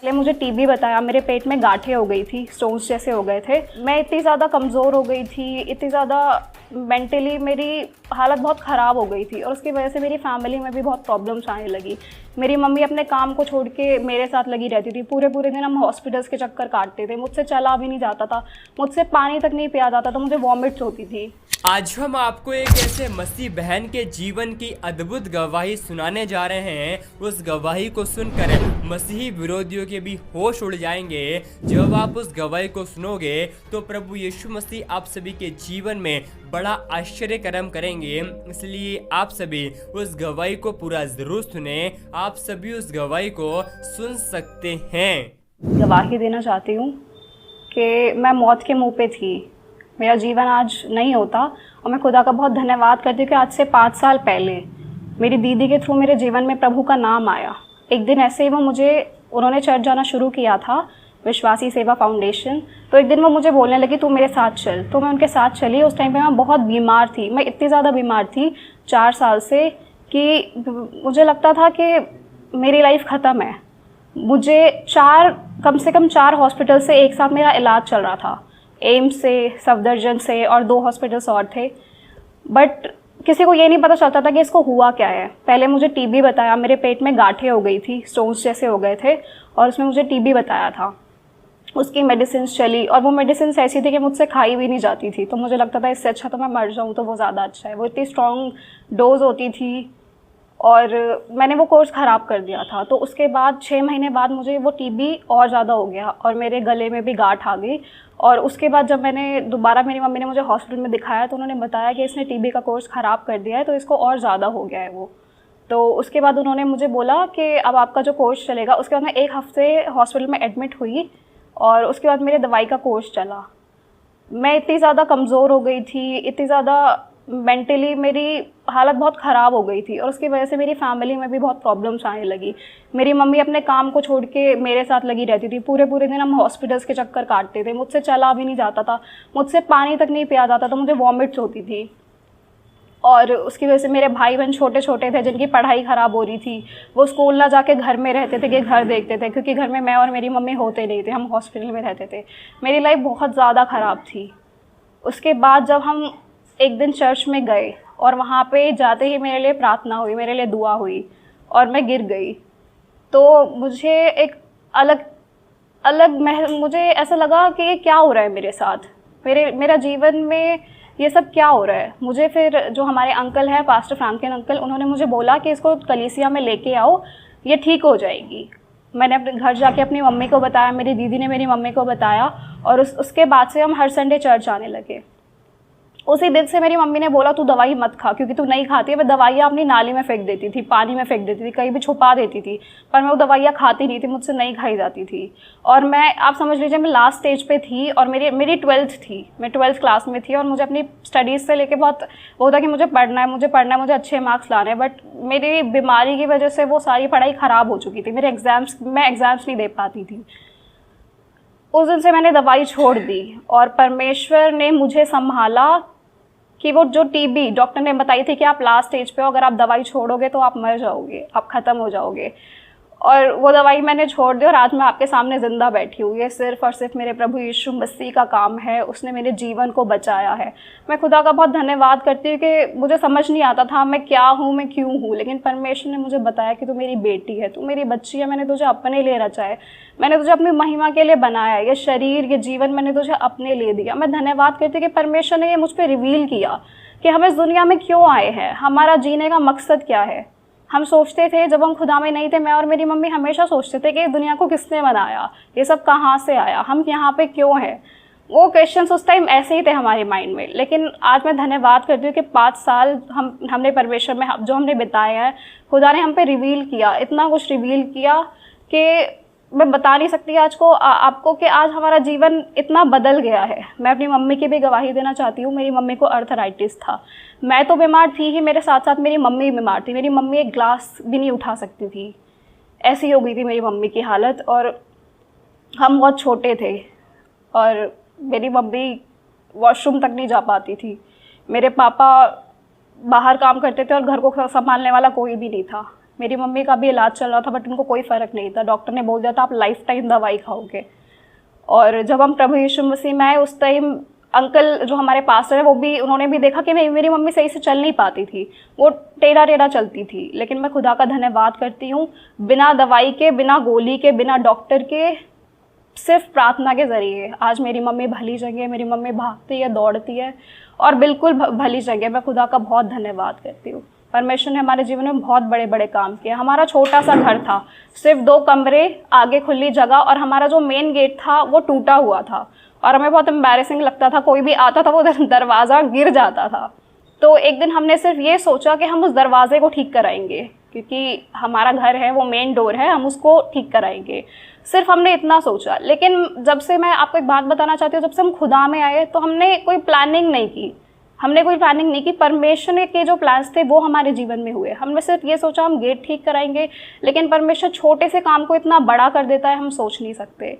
पहले मुझे टीबी बताया, मेरे पेट में गांठें हो गई थी, स्टोन्स जैसे हो गए थे। मैं इतनी ज़्यादा कमज़ोर हो गई थी, इतनी ज़्यादा मेंटली मेरी हालत बहुत ख़राब हो गई थी और उसकी वजह से मेरी फैमिली में भी बहुत प्रॉब्लम्स आने लगी। मेरी मम्मी अपने काम को छोड़ के मेरे साथ लगी रहती थी। पूरे पूरे दिन हम हॉस्पिटल्स के चक्कर काटते थे। मुझसे चला भी नहीं जाता था, मुझसे पानी तक नहीं पिया जाता था, मुझे वॉमिट्स होती थी। आज हम आपको एक ऐसे मसीह बहन के जीवन की अद्भुत गवाही सुनाने जा रहे हैं। उस गवाही को सुनकर मसीही विरोधियों के भी होश उड़ जाएंगे। जब आप उस गवाही को सुनोगे तो प्रभु यीशु मसीह आप सभी के जीवन में बड़ा आश्चर्य कर्म करेंगे। इसलिए आप सभी उस गवाही को पूरा जरूर सुने। आप सभी उस गवाही को सुन सकते हैं। गवाही देना चाहती हूँ कि मैं मौत के मुंह पे थी, मेरा जीवन आज नहीं होता। और मैं खुदा का बहुत धन्यवाद करती हूँ कि आज से 5 साल पहले मेरी दीदी के थ्रू मेरे जीवन में प्रभु का नाम आया। एक दिन ऐसे ही उन्होंने चर्च जाना शुरू किया था, विश्वासी सेवा फाउंडेशन। तो एक दिन वो मुझे बोलने लगी तू मेरे साथ चल। तो मैं उनके साथ चली। उस टाइम पे मैं बहुत बीमार थी, मैं इतनी ज़्यादा बीमार थी 4 साल से कि मुझे लगता था कि मेरी लाइफ ख़त्म है। मुझे कम से कम 4 हॉस्पिटल से एक साथ मेरा इलाज चल रहा था, एम्स से, सफदरजंग से और 2 हॉस्पिटल्स और थे। बट किसी को ये नहीं पता चलता था कि इसको हुआ क्या है। पहले मुझे टीबी बताया, मेरे पेट में गांठें हो गई थी, स्टोन्स जैसे हो गए थे और उसमें मुझे टीबी बताया था। उसकी मेडिसिन चली और वो मेडिसिन ऐसी थी कि मुझसे खाई भी नहीं जाती थी। तो मुझे लगता था इससे अच्छा तो मैं मर जाऊँ तो वो ज़्यादा अच्छा है। वो इतनी स्ट्रॉन्ग डोज होती थी और मैंने वो कोर्स ख़राब कर दिया था। तो उसके बाद 6 महीने बाद मुझे वो टीबी और ज़्यादा हो गया और मेरे गले में भी गांठ आ गई। और उसके बाद जब मैंने दोबारा, मेरी मम्मी ने मुझे हॉस्पिटल में दिखाया तो उन्होंने बताया कि इसने टीबी का कोर्स ख़राब कर दिया है, तो इसको और ज़्यादा हो गया है वो। तो उसके बाद उन्होंने मुझे बोला कि अब आपका जो कोर्स चलेगा। उसके बाद मैं 1 हफ़्ते हॉस्पिटल में एडमिट हुई और उसके बाद मेरे दवाई का कोर्स चला। मैं इतनी ज़्यादा कमज़ोर हो गई थी, इतनी ज़्यादा मेंटली मेरी हालत बहुत ख़राब हो गई थी और उसकी वजह से मेरी फैमिली में भी बहुत प्रॉब्लम्स आने लगी। मेरी मम्मी अपने काम को छोड़ के मेरे साथ लगी रहती थी। पूरे पूरे दिन हम हॉस्पिटल्स के चक्कर काटते थे। मुझसे चला भी नहीं जाता था, मुझसे पानी तक नहीं पिया जाता था, मुझे वॉमिट्स होती थी। और उसकी वजह से मेरे भाई बहन छोटे छोटे थे जिनकी पढ़ाई ख़राब हो रही थी। वो स्कूल ना जाके घर में रहते थे कि घर देखते थे, क्योंकि घर में मैं और मेरी मम्मी होते नहीं थे, हम हॉस्पिटल में रहते थे। मेरी लाइफ बहुत ज़्यादा ख़राब थी। उसके बाद जब हम एक दिन चर्च में गए और वहाँ पे जाते ही मेरे लिए प्रार्थना हुई, मेरे लिए दुआ हुई और मैं गिर गई। तो मुझे एक मुझे ऐसा लगा कि ये क्या हो रहा है मेरे साथ, मेरा जीवन में ये सब क्या हो रहा है। मुझे फिर जो हमारे अंकल हैं, पास्टर फ्रैंकलिन अंकल, उन्होंने मुझे बोला कि इसको कलीसिया में लेके आओ, ये ठीक हो जाएगी। मैंने अपने घर जाके अपनी मम्मी को बताया, मेरी दीदी ने मेरी मम्मी को बताया और उसके बाद से हम हर संडे चर्च आने लगे। उसी दिन से मेरी मम्मी ने बोला तू दवाई मत खा, क्योंकि तू नहीं खाती है। मैं दवाइयाँ अपनी नाली में फेंक देती थी, पानी में फेंक देती थी, कहीं भी छुपा देती थी, पर मैं वो दवाइयाँ खाती नहीं थी, मुझसे नहीं खाई जाती थी। और आप समझ लीजिए मैं लास्ट स्टेज पे थी और मेरी 12th थी, मैं 12th क्लास में थी और मुझे अपनी स्टडीज़ से लेके बहुत वो था कि मुझे पढ़ना है, मुझे अच्छे मार्क्स लाने हैं। बट मेरी बीमारी की वजह से वो सारी पढ़ाई ख़राब हो चुकी थी। मैं एग्ज़ाम्स नहीं दे पाती थी। उस दिन से मैंने दवाई छोड़ दी और परमेश्वर ने मुझे संभाला कि वो जो टीबी डॉक्टर ने बताई थी कि आप लास्ट स्टेज पे हो, अगर आप दवाई छोड़ोगे तो आप मर जाओगे, आप ख़त्म हो जाओगे। और वो दवाई मैंने छोड़ दी और आज मैं आपके सामने ज़िंदा बैठी हूँ। ये सिर्फ़ और सिर्फ मेरे प्रभु यीशु मसीह का काम है, उसने मेरे जीवन को बचाया है। मैं खुदा का बहुत धन्यवाद करती हूँ कि मुझे समझ नहीं आता था मैं क्या हूँ, मैं क्यों हूँ, लेकिन परमेश्वर ने मुझे बताया कि तू मेरी बेटी है, तू मेरी बच्ची है, मैंने तुझे अपने लिए रचा है, मैंने तुझे अपनी महिमा के लिए बनाया है। ये शरीर, ये जीवन मैंने तुझे अपने लिए दिया। मैं धन्यवाद करती हूँ कि परमेश्वर ने ये मुझ पर रिवील किया कि हम इस दुनिया में क्यों आए हैं, हमारा जीने का मकसद क्या है। हम सोचते थे जब हम खुदा में नहीं थे, मैं और मेरी मम्मी हमेशा सोचते थे कि दुनिया को किसने बनाया, ये सब कहाँ से आया, हम यहाँ पे क्यों हैं। वो क्वेश्चंस उस टाइम ऐसे ही थे हमारे माइंड में। लेकिन आज मैं धन्यवाद करती हूँ कि 5 साल हमने परमेश्वर में जो हमने बिताए हैं, खुदा ने हम पे रिवील किया, इतना कुछ रिवील किया कि मैं बता नहीं सकती आज को आपको कि आज हमारा जीवन इतना बदल गया है। मैं अपनी मम्मी की भी गवाही देना चाहती हूँ। मेरी मम्मी को अर्थराइटिस था, मैं तो बीमार थी ही, मेरे साथ साथ मेरी मम्मी बीमार थी। मेरी मम्मी एक ग्लास भी नहीं उठा सकती थी, ऐसी हो गई थी मेरी मम्मी की हालत। और हम बहुत छोटे थे और मेरी मम्मी वॉशरूम तक नहीं जा पाती थी। मेरे पापा बाहर काम करते थे और घर को संभालने वाला कोई भी नहीं था। मेरी मम्मी का भी इलाज चल रहा था बट उनको कोई फ़र्क नहीं था। डॉक्टर ने बोल दिया था आप लाइफ टाइम दवाई खाओगे। और जब हम प्रभु यीशु मसीह में आए उस टाइम अंकल जो हमारे पास्टर है वो भी, उन्होंने भी देखा कि मेरी मम्मी सही से चल नहीं पाती थी, वो टेढ़ा टेढ़ा चलती थी। लेकिन मैं खुदा का धन्यवाद करती हूँ, बिना दवाई के, बिना गोली के, बिना डॉक्टर के, सिर्फ प्रार्थना के ज़रिए आज मेरी मम्मी भली जगह, मेरी मम्मी भागती है, दौड़ती है और बिल्कुल भली जगह। मैं खुदा का बहुत धन्यवाद करती हूँ। परमेश्वर ने हमारे जीवन में बहुत बड़े बड़े काम किए। हमारा छोटा सा घर था, सिर्फ 2 कमरे, आगे खुली जगह, और हमारा जो मेन गेट था वो टूटा हुआ था और हमें बहुत एम्बैरेसिंग लगता था, कोई भी आता था वो दरवाज़ा गिर जाता था। तो एक दिन हमने सिर्फ ये सोचा कि हम उस दरवाजे को ठीक कराएंगे, क्योंकि हमारा घर है वो मेन डोर है, हम उसको ठीक कराएंगे। सिर्फ हमने इतना सोचा। लेकिन जब से, मैं आपको एक बात बताना चाहती हूँ, जब से हम खुदा में आए तो हमने कोई प्लानिंग नहीं की, परमेश्वर के जो प्लान्स थे वो हमारे जीवन में हुए। हमने सिर्फ ये सोचा हम गेट ठीक कराएंगे, लेकिन परमेश्वर छोटे से काम को इतना बड़ा कर देता है, हम सोच नहीं सकते।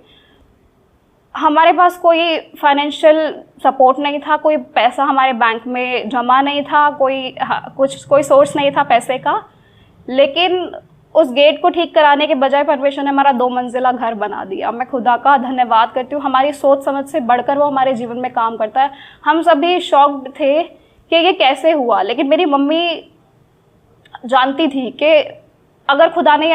हमारे पास कोई फाइनेंशियल सपोर्ट नहीं था, कोई पैसा हमारे बैंक में जमा नहीं था, कोई सोर्स नहीं था पैसे का। लेकिन उस गेट को ठीक कराने के बजाय परमेश्वर ने हमारा 2 मंजिला घर बना दिया। मैं खुदा का धन्यवाद करती हूँ। हमारी सोच समझ से बढ़कर वो हमारे जीवन में काम करता है। हम सभी शॉक्ड थे कि ये कैसे हुआ, लेकिन मेरी मम्मी जानती थी कि अगर खुदा ने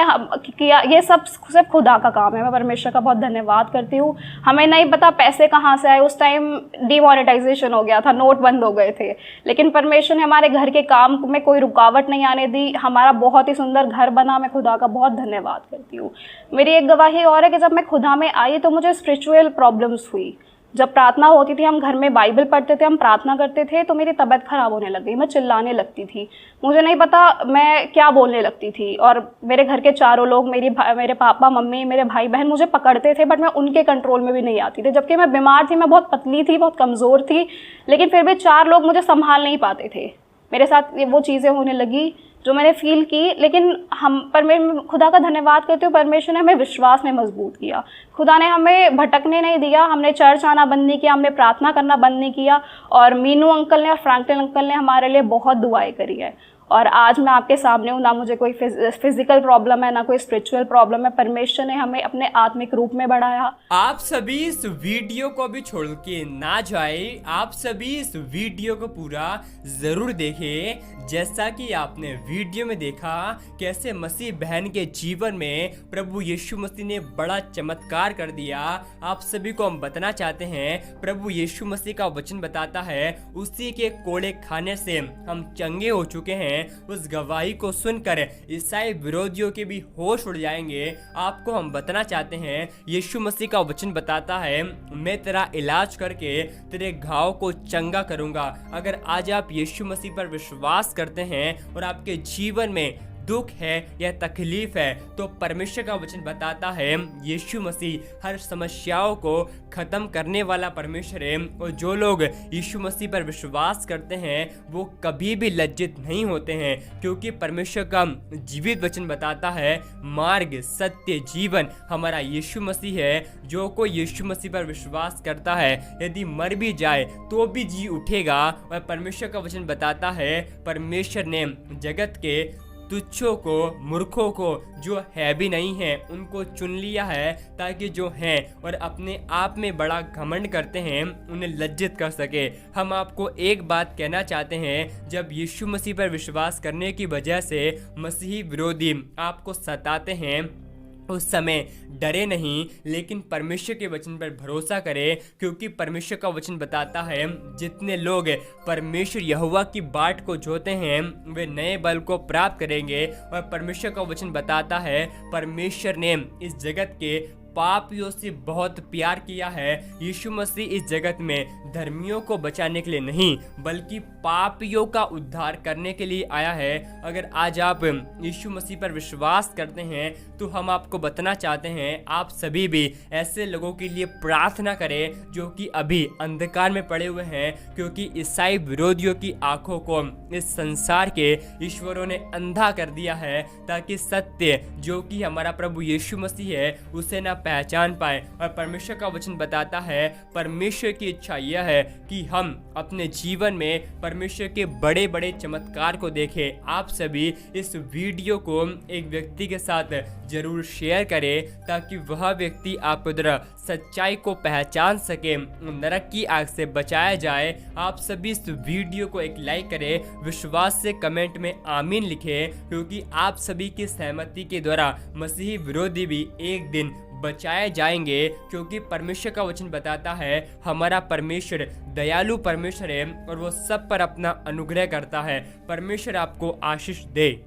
किया, ये सब सिर्फ खुदा का काम है। मैं परमेश्वर का बहुत धन्यवाद करती हूँ। हमें नहीं पता पैसे कहाँ से आए, उस टाइम डिमोनेटाइजेशन हो गया था, नोट बंद हो गए थे, लेकिन परमेश्वर ने हमारे घर के काम में कोई रुकावट नहीं आने दी। हमारा बहुत ही सुंदर घर बना। मैं खुदा का बहुत धन्यवाद करती हूँ। मेरी एक गवाही और है कि जब मैं खुदा में आई तो मुझे स्पिरिचुअल प्रॉब्लम्स हुई। जब प्रार्थना होती थी, हम घर में बाइबल पढ़ते थे, हम प्रार्थना करते थे, तो मेरी तबीयत ख़राब होने लग गई। मैं चिल्लाने लगती थी, मुझे नहीं पता मैं क्या बोलने लगती थी। और मेरे घर के चारों लोग, मेरे पापा मम्मी, मेरे भाई बहन मुझे पकड़ते थे, बट मैं उनके कंट्रोल में भी नहीं आती थी। जबकि मैं बीमार थी, मैं बहुत पतली थी, बहुत कमज़ोर थी, लेकिन फिर भी 4 लोग मुझे संभाल नहीं पाते थे। मेरे साथ वो चीज़ें होने लगी जो मैंने फील की। लेकिन मैं खुदा का धन्यवाद करती हूँ, परमेश्वर ने हमें विश्वास में मजबूत किया। खुदा ने हमें भटकने नहीं दिया। हमने चर्च आना बंद नहीं किया, हमने प्रार्थना करना बंद नहीं किया। और मीनू अंकल ने और फ्रैंकलिन अंकल ने हमारे लिए बहुत दुआएं करी है। और आज मैं आपके सामने हूँ। ना मुझे कोई फिजिकल प्रॉब्लम है, ना कोई स्पिरिचुअल प्रॉब्लम है। परमेश्वर ने हमें अपने आत्मिक रूप में बढ़ाया। आप सभी इस वीडियो को भी छोड़ के ना जाए, आप सभी इस वीडियो को पूरा जरूर देखें। जैसा कि आपने वीडियो में देखा कैसे मसीह बहन के जीवन में प्रभु यीशु मसीह ने बड़ा चमत्कार कर दिया। आप सभी को हम बताना चाहते हैं, प्रभु यीशु मसीह का वचन बताता है उसी के कोड़े खाने से हम चंगे हो चुके हैं। उस गवाही को सुनकर ईसाई विरोधियों के भी होश उड़ जाएंगे। आपको हम बताना चाहते हैं, यीशु मसीह का वचन बताता है मैं तेरा इलाज करके तेरे घाव को चंगा करूंगा। अगर आज आप यीशु मसीह पर विश्वास करते हैं और आपके जीवन में दुख है या तकलीफ है, तो परमेश्वर का वचन बताता है यीशु मसीह हर समस्याओं को खत्म करने वाला परमेश्वर है। और जो लोग यीशु मसीह पर विश्वास करते हैं वो कभी भी लज्जित नहीं होते हैं, क्योंकि परमेश्वर का जीवित वचन बताता है मार्ग सत्य जीवन हमारा यीशु मसीह है। जो कोई यीशु मसीह पर विश्वास करता है यदि मर भी जाए तो भी जी उठेगा। और परमेश्वर का वचन बताता है परमेश्वर ने जगत के तुच्छों को, मूर्खों को, जो है भी नहीं है, उनको चुन लिया है ताकि जो हैं और अपने आप में बड़ा घमंड करते हैं उन्हें लज्जित कर सके। हम आपको एक बात कहना चाहते हैं, जब यीशु मसीह पर विश्वास करने की वजह से मसीही विरोधी आपको सताते हैं उस समय डरे नहीं, लेकिन परमेश्वर के वचन पर भरोसा करें, क्योंकि परमेश्वर का वचन बताता है जितने लोग परमेश्वर यहोवा की बाट को जोते हैं वे नए बल को प्राप्त करेंगे। और परमेश्वर का वचन बताता है परमेश्वर ने इस जगत के पापियों से बहुत प्यार किया है। यीशु मसीह इस जगत में धर्मियों को बचाने के लिए नहीं बल्कि पापियों का उद्धार करने के लिए आया है। अगर आज आप यीशु मसीह पर विश्वास करते हैं तो हम आपको बताना चाहते हैं आप सभी भी ऐसे लोगों के लिए प्रार्थना करें जो कि अभी अंधकार में पड़े हुए हैं, क्योंकि ईसाई विरोधियों की आंखों को इस संसार के ईश्वरों ने अंधा कर दिया है, ताकि सत्य जो कि हमारा प्रभु यीशु मसीह है उसे ना पहचान पाए। और परमेश्वर का वचन बताता है, परमेश्वर की इच्छा यह है कि हम अपने जीवन में परमेश्वर के बड़े बड़े चमत्कार को देखें। आप सभी इस वीडियो को एक व्यक्ति के साथ जरूर शेयर करें ताकि वह व्यक्ति आपको द्वारा सच्चाई को पहचान सके, नरक की आग से बचाया जाए। आप सभी इस वीडियो को एक लाइक करें, विश्वास से कमेंट में आमीन लिखें, क्योंकि आप सभी की सहमति के द्वारा मसीही विरोधी भी एक दिन बचाए जाएंगे। क्योंकि परमेश्वर का वचन बताता है, हमारा परमेश्वर दयालु परमेश्वर है और वो सब पर अपना अनुग्रह करता है। परमेश्वर आपको आशीष दे।